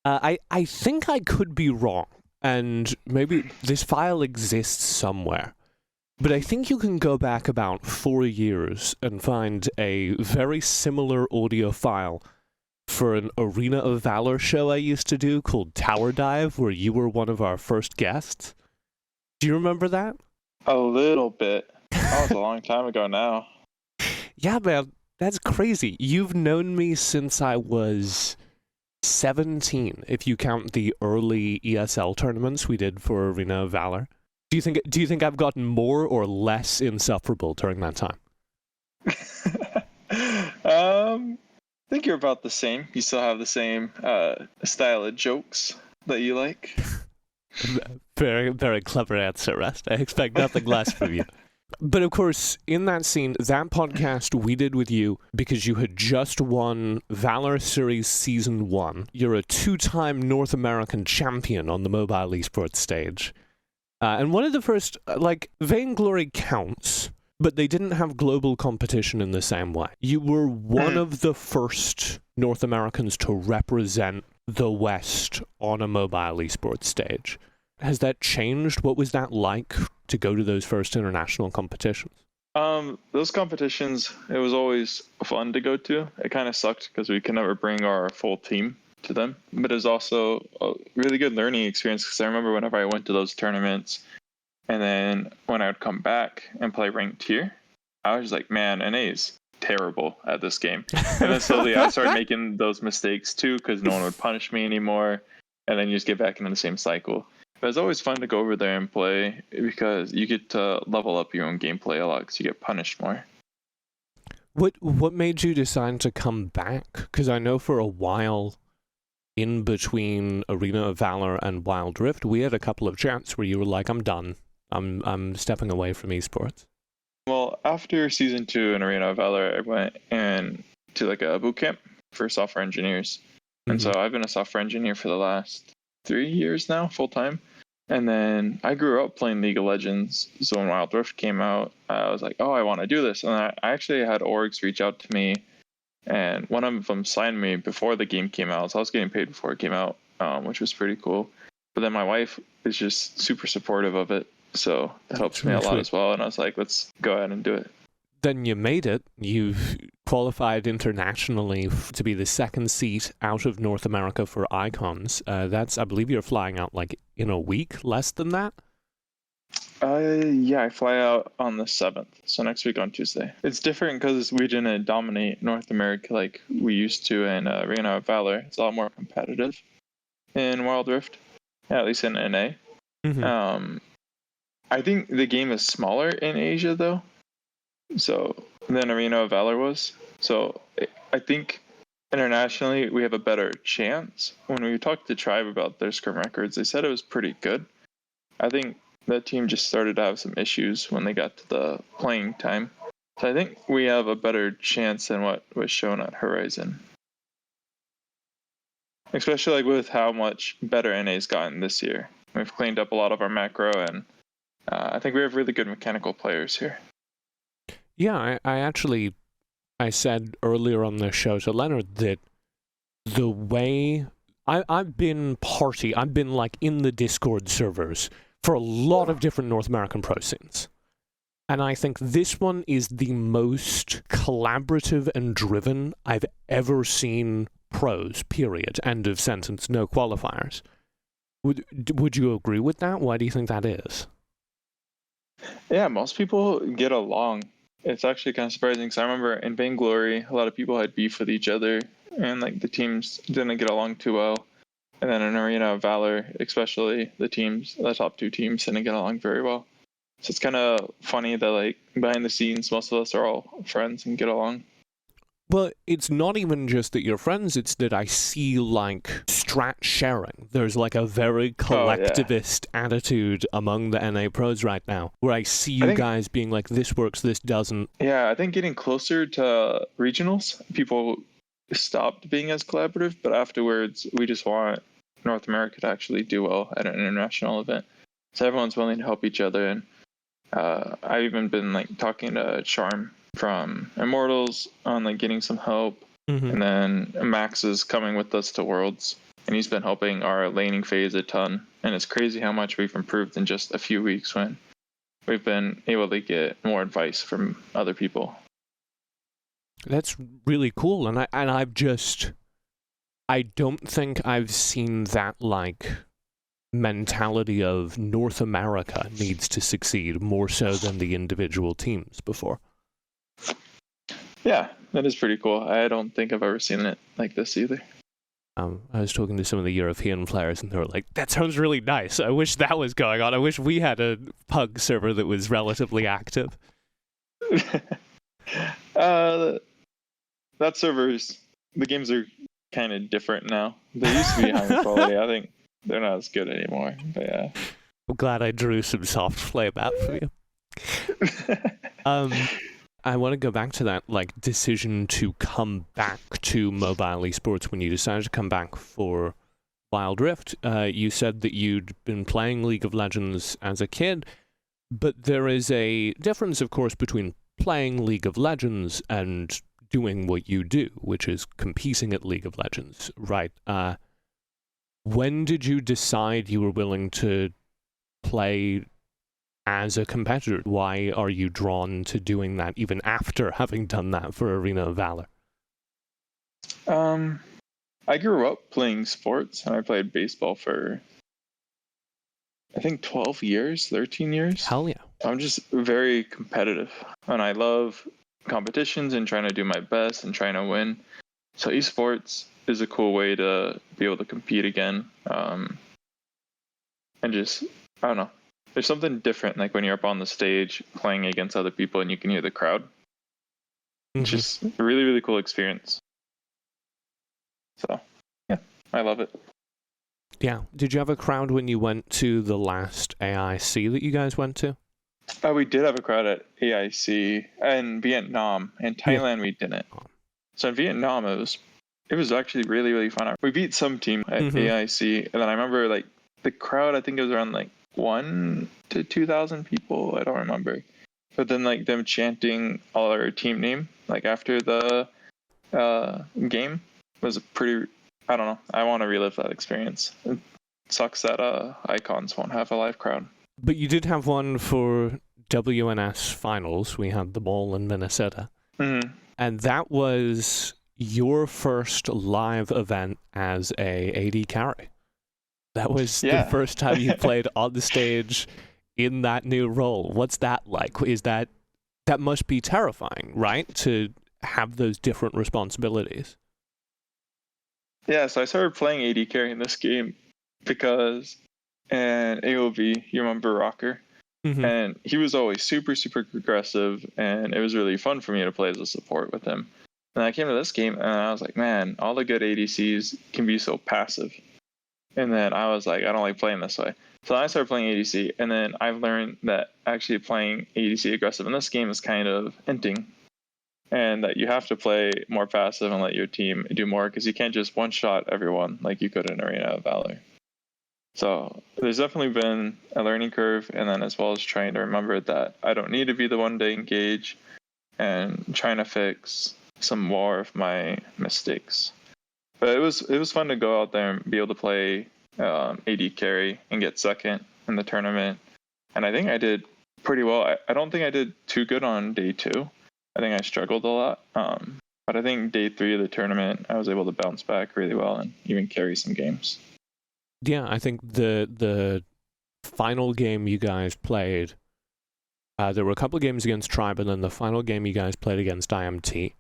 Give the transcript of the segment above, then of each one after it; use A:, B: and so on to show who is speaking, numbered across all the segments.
A: I think I could be wrong, and maybe this file exists somewhere. But I think you can go back about 4 years and find a very similar audio file for an Arena of Valor show I used to do called Tower Dive, where you were one of our first guests. Do you remember that?
B: A little bit. That was a long time ago now.
A: Yeah, man, that's crazy. You've known me since I was 17, if you count the early ESL tournaments we did for Arena of Valor. Do you think I've gotten more or less insufferable during that time?
B: I think you're about the same. You still have the same style of jokes that you like.
A: Very, very clever answer, Rest. I expect nothing less from you. But of course, in that scene, that podcast we did with you because you had just won Valor Series Season 1. You're a 2-time North American champion on the mobile esports stage. And one of the first, Vainglory counts, but they didn't have global competition in the same way. You were one of the first North Americans to represent the West on a mobile esports stage. Has that changed? What was that like to go to those first international competitions?
B: Those competitions, it was always fun to go to. It kind of sucked because we could never bring our full team to them, but it was also a really good learning experience because I remember whenever I went to those tournaments and then when I would come back and play ranked tier, I was just like, man, NA is terrible at this game. And then slowly I started making those mistakes too because no one would punish me anymore, and then you just get back into the same cycle. But it's always fun to go over there and play because you get to level up your own gameplay a lot because you get punished more.
A: What made you decide to come back? Because I know for a while, in between Arena of Valor and Wild Rift, we had a couple of chats where you were like, I'm done. I'm stepping away from esports.
B: Well, after Season 2 in Arena of Valor, I went to like a boot camp for software engineers. And so I've been a software engineer for the last 3 years now, full time. And then I grew up playing League of Legends. So when Wild Rift came out, I was like, oh, I want to do this. And I actually had orgs reach out to me, and one of them signed me before the game came out. So I was getting paid before it came out, which was pretty cool. But then my wife is just super supportive of it. So that helps me a lot as well. And I was like, let's go ahead and do it.
A: Then you made it. You've qualified internationally to be the second seat out of North America for Icons. I believe you're flying out like in a week, less than that?
B: Yeah, I fly out on the 7th. So next week on Tuesday. It's different because we didn't dominate North America like we used to in Arena of Valor. It's a lot more competitive in Wild Rift, at least in NA. Mm-hmm. I think the game is smaller in Asia though, than Arena of Valor was. So I think internationally we have a better chance. When we talked to Tribe about their scrim records, they said it was pretty good. I think that team just started to have some issues when they got to the playing time. So I think we have a better chance than what was shown at Horizon. Especially with how much better NA's gotten this year. We've cleaned up a lot of our macro, and I think we have really good mechanical players here.
A: Yeah, I said earlier on the show to Leonard that the way I've been like in the Discord servers for a lot of different North American pro scenes. And I think this one is the most collaborative and driven I've ever seen pros, period. End of sentence, no qualifiers. Would you agree with that? Why do you think that is?
B: Yeah, most people get along. It's actually kind of surprising because I remember in Vainglory, a lot of people had beef with each other and like the teams didn't get along too well. And then in Arena of Valor, especially the top 2 teams didn't get along very well. So it's kind of funny that like behind the scenes, most of us are all friends and get along.
A: Well, it's not even just that you're friends, it's that I see, like, strat sharing. There's, like, a very collectivist attitude among the NA pros right now, where I see you guys being like, this works, this doesn't.
B: Yeah, I think getting closer to regionals, people stopped being as collaborative, but afterwards, we just want North America to actually do well at an international event. So everyone's willing to help each other, and I've even been, like, talking to Charm from Immortals on like getting some help, and then Max is coming with us to Worlds. and he's been helping our laning phase a ton. And it's crazy how much we've improved in just a few weeks when we've been able to get more advice from other people.
A: That's really cool, and I don't think I've seen that like mentality of North America needs to succeed more so than the individual teams before.
B: Yeah, that is pretty cool. I don't think I've ever seen it like this either.
A: I was talking to some of the European players, and they were like, that sounds really nice. I wish that was going on. I wish we had a pug server that was relatively active.
B: That servers, the games are kind of different now. They used to be high quality. I think they're not as good anymore. But yeah.
A: I'm glad I drew some soft flame out for you. I want to go back to that like decision to come back to mobile esports when you decided to come back for Wild Rift. You said that you'd been playing League of Legends as a kid, but there is a difference, of course, between playing League of Legends and doing what you do, which is competing at League of Legends, right? When did you decide you were willing to play as a competitor? Why are you drawn to doing that even after having done that for Arena of Valor?
B: I grew up playing sports, and I played baseball for, I think, 12 years, 13 years.
A: Hell yeah.
B: I'm just very competitive, and I love competitions and trying to do my best and trying to win. So esports is a cool way to be able to compete again. And just, I don't know. There's something different, like when you're up on the stage playing against other people and you can hear the crowd. It's just a really, really cool experience. So, yeah, I love it.
A: Yeah. Did you have a crowd when you went to the last AIC that you guys went to?
B: We did have a crowd at AIC in Vietnam. In Thailand, we didn't. So in Vietnam, it was actually really, really fun. We beat some team at AIC, and then I remember like the crowd, I think it was around like 1,000 to 2,000 people. I don't remember. But then like them chanting all our team name like after the game was pretty. I don't know. I want to relive that experience. It sucks that Icons won't have a live crowd.
A: But you did have one for WNS finals. We had them all in Minnesota.
B: Mm-hmm.
A: And that was your first live event as a AD carry. That was the first time you played on the stage in that new role. What's that like? That must be terrifying, right? To have those different responsibilities.
B: Yeah, so I started playing AD carry in this game because in AOV, you remember Rocker?
A: Mm-hmm.
B: And he was always super, super aggressive, and it was really fun for me to play as a support with him. And I came to this game, and I was like, man, all the good ADCs can be so passive. And then I was like, I don't like playing this way. So I started playing ADC, and then I've learned that actually playing ADC aggressive in this game is kind of hinting. And that you have to play more passive and let your team do more, because you can't just one-shot everyone like you could in Arena of Valor. So there's definitely been a learning curve, and then as well as trying to remember that I don't need to be the one to engage, and trying to fix some more of my mistakes. But it was fun to go out there and be able to play AD carry and get second in the tournament. And I think I did pretty well. I don't think I did too good on day 2. I think I struggled a lot. But I think day 3 of the tournament, I was able to bounce back really well and even carry some games.
A: Yeah, I think the final game you guys played, there were a couple of games against Tribe, and then the final game you guys played against IMT.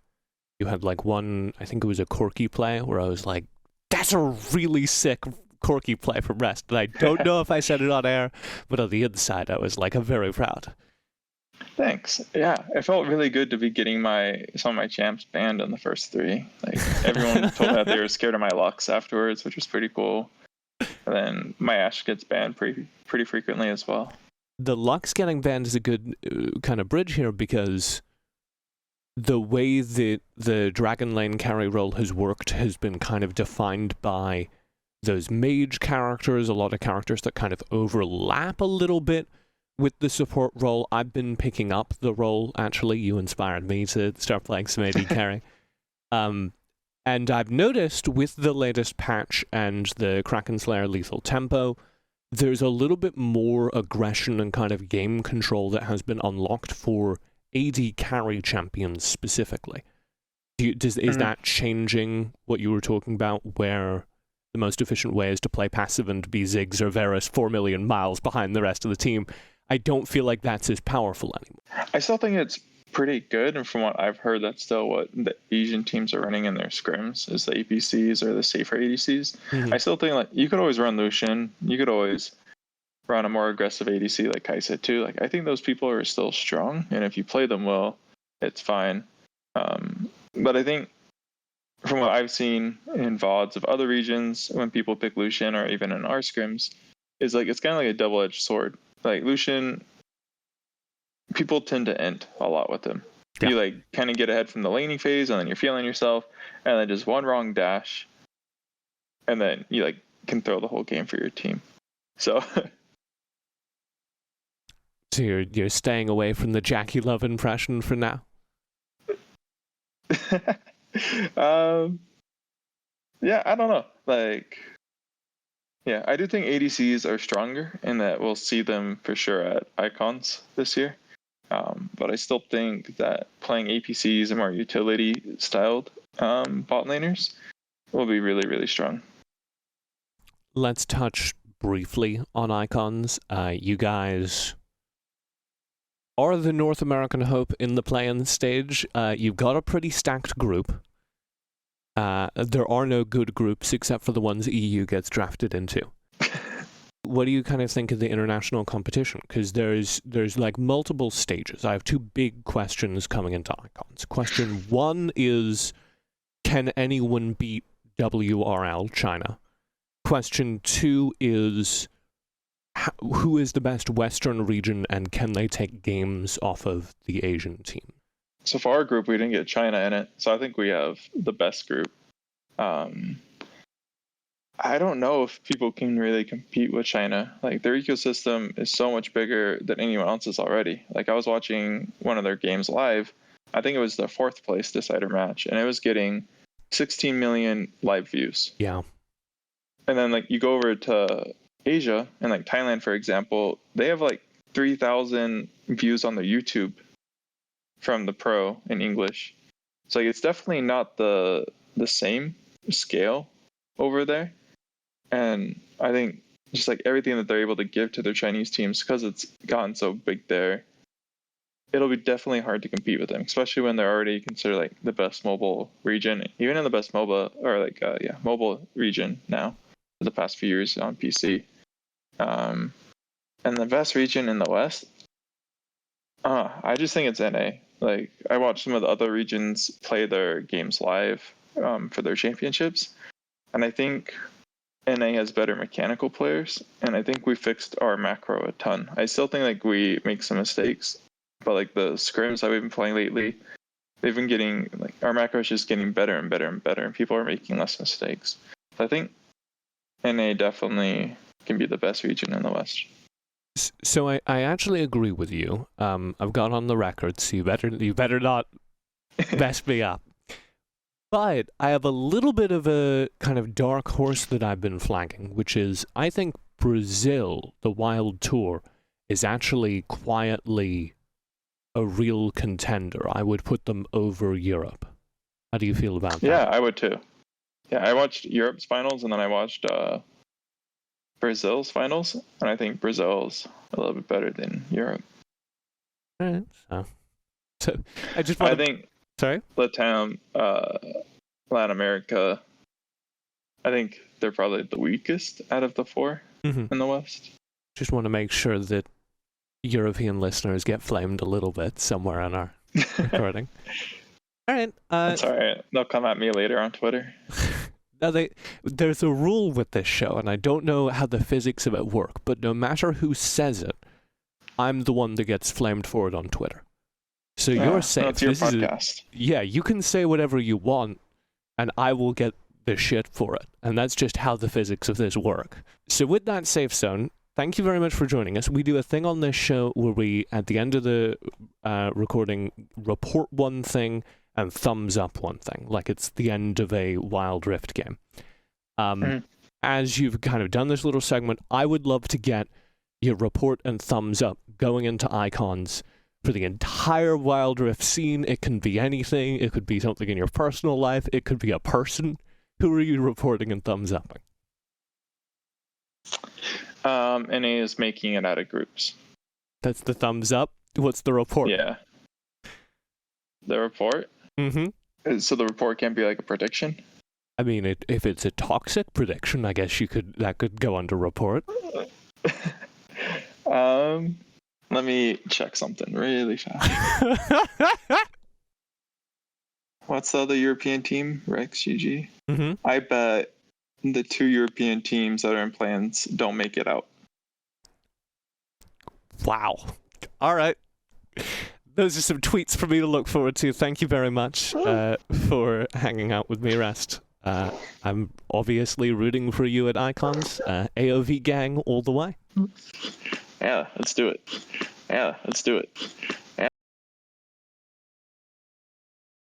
A: You had like one, I think it was a Corky play, where I was like, that's a really sick Corky play from Rest. And I don't know if I said it on air, but on the inside, I was like, I'm very proud.
B: Thanks. Yeah, it felt really good to be getting some of my champs banned in the first 3. Like everyone told me that they were scared of my Lux afterwards, which was pretty cool. And then my Ashe gets banned pretty frequently as well.
A: The Lux getting banned is a good kind of bridge here, because the way that the Dragon Lane carry role has worked has been kind of defined by those mage characters, a lot of characters that kind of overlap a little bit with the support role. I've been picking up the role, actually. You inspired me to start playing some AD carry. And And I've noticed with the latest patch and the Kraken Slayer Lethal Tempo, there's a little bit more aggression and kind of game control that has been unlocked for AD carry champions specifically. Is that changing what you were talking about, where the most efficient way is to play passive and be Ziggs or Varus 4 million miles behind the rest of the team? I don't feel like that's as powerful anymore.
B: I still think it's pretty good, and from what I've heard, that's still what the Asian teams are running in their scrims, is the APCs or the safer ADCs. Mm-hmm. I still think like you could always run Lucian, you could always run a more aggressive ADC like Kai said too. Like I think those people are still strong, and if you play them well, it's fine. But I think from what I've seen in VODs of other regions, when people pick Lucian or even in our scrims, is like it's kind of like a double-edged sword. Like Lucian, people tend to end a lot with him. Yeah. You like kind of get ahead from the laning phase, and then you're feeling yourself, and then just one wrong dash, and then you like can throw the whole game for your team. So
A: you're staying away from the Jackie Love impression for now?
B: Yeah, I don't know. Like, yeah, I do think ADCs are stronger, and that we'll see them for sure at Icons this year. But I still think that playing APCs and more utility-styled bot laners will be really, really strong.
A: Let's touch briefly on Icons. You guys are the North American hope in the play-in stage. You've got a pretty stacked group. There are no good groups except for the ones EU gets drafted into. What do you kind of think of the international competition? Because there's like multiple stages. I have two big questions coming into Icons. Question one is, can anyone beat WRL China? Question two is, who is the best Western region, and can they take games off of the Asian team?
B: So for our group, we didn't get China in it, so I think we have the best group. I don't know if people can really compete with China. Like, their ecosystem is so much bigger than anyone else's already. Like, I was watching one of their games live. I think it was the 4th place decider match, and it was getting 16 million live views.
A: Yeah.
B: And then, like, you go over to Asia, and, like, Thailand, for example, they have, like, 3,000 views on their YouTube from the pro in English. So, like, it's definitely not the same scale over there. And I think just like everything that they're able to give to their Chinese teams, because it's gotten so big there, it'll be definitely hard to compete with them, especially when they're already considered like the best mobile region, even in the best MOBA or like mobile region now for the past few years on PC. And the best region in the West, I just think it's NA. Like, I watched some of the other regions play their games live for their championships, and I think NA has better mechanical players, and I think we fixed our macro a ton. I still think like we make some mistakes, but like the scrims that we've been playing lately, they've been getting like our macro is just getting better and better and better, and people are making less mistakes. So I think NA definitely can be the best region in the West.
A: So I actually agree with you. I've got on the record, so you better not mess me up. But I have a little bit of a kind of dark horse that I've been flagging, which is I think Brazil, the Wild Tour, is actually quietly a real contender. I would put them over Europe. How do you feel about that?
B: Yeah, I would too. Yeah, I watched Europe's finals, and then I watched Brazil's finals, and I think Brazil's a little bit better than Europe.
A: All right, so
B: I think
A: sorry?
B: Latin America, I think they're probably the weakest out of the 4 in the West.
A: Just want to make sure that European listeners get flamed a little bit somewhere on our recording. All right.
B: That's all right. They'll come at me later on Twitter.
A: Now, there's a rule with this show, and I don't know how the physics of it work, but no matter who says it, I'm the one that gets flamed for it on Twitter. So you're safe.
B: That's your podcast.
A: You can say whatever you want, and I will get the shit for it. And that's just how the physics of this work. So with that safe zone, thank you very much for joining us. We do a thing on this show where we, at the end of the recording, report one thing, and thumbs up one thing, like it's the end of a Wild Rift game. As you've kind of done this little segment, I would love to get your report and thumbs up going into icons for the entire Wild Rift scene. It can be anything. It could be something in your personal life. It could be a person. Who are you reporting and thumbs upping?
B: NA is making it out of groups.
A: That's the thumbs up. What's the report?
B: Yeah. The report?
A: Mm-hmm.
B: So the report can't be like a prediction?
A: I mean, if it's a toxic prediction, I guess that could go under report.
B: Let me check something really fast. What's the other European team? Rex, GG?
A: Mm-hmm.
B: I bet the 2 European teams that are in plans don't make it out.
A: Wow. All right. Those are some tweets for me to look forward to. Thank you very much for hanging out with me, Rest. I'm obviously rooting for you at Icons. AOV gang all the way.
B: Yeah, let's do it.